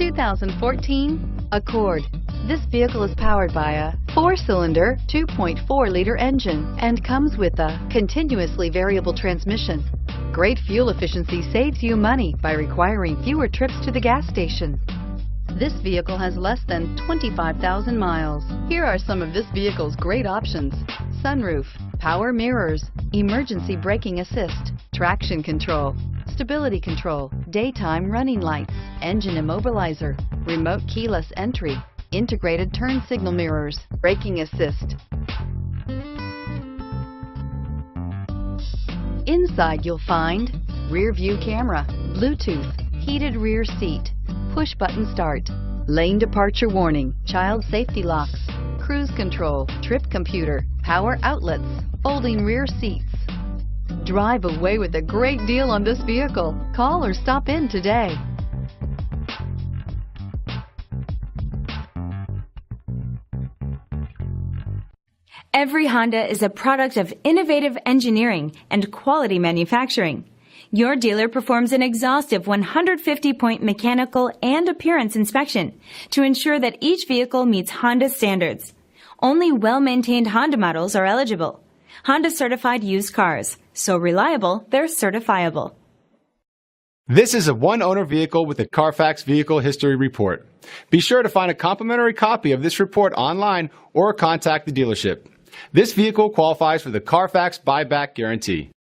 2014 Accord. This vehicle is powered by a 4-cylinder, 2.4-liter engine and comes with a continuously variable transmission. Great fuel efficiency saves you money by requiring fewer trips to the gas station. This vehicle has less than 25,000 miles. Here are some of this vehicle's great options: sunroof, power mirrors, emergency braking assist, traction control, stability control, daytime running lights, engine immobilizer, remote keyless entry, integrated turn signal mirrors, braking assist. Inside you'll find rear view camera, Bluetooth, heated rear seat, push button start, lane departure warning, child safety locks, cruise control, trip computer, power outlets, folding rear seats. Drive away with a great deal on this vehicle. Call or stop in today. Every Honda is a product of innovative engineering and quality manufacturing. Your dealer performs an exhaustive 150-point mechanical and appearance inspection to ensure that each vehicle meets Honda standards. Only well-maintained Honda models are eligible. Honda certified used cars, so reliable they're certifiable. This is a one-owner vehicle with a CARFAX Vehicle History Report. Be sure to find a complimentary copy of this report online or contact the dealership. This vehicle qualifies for the CARFAX buyback guarantee.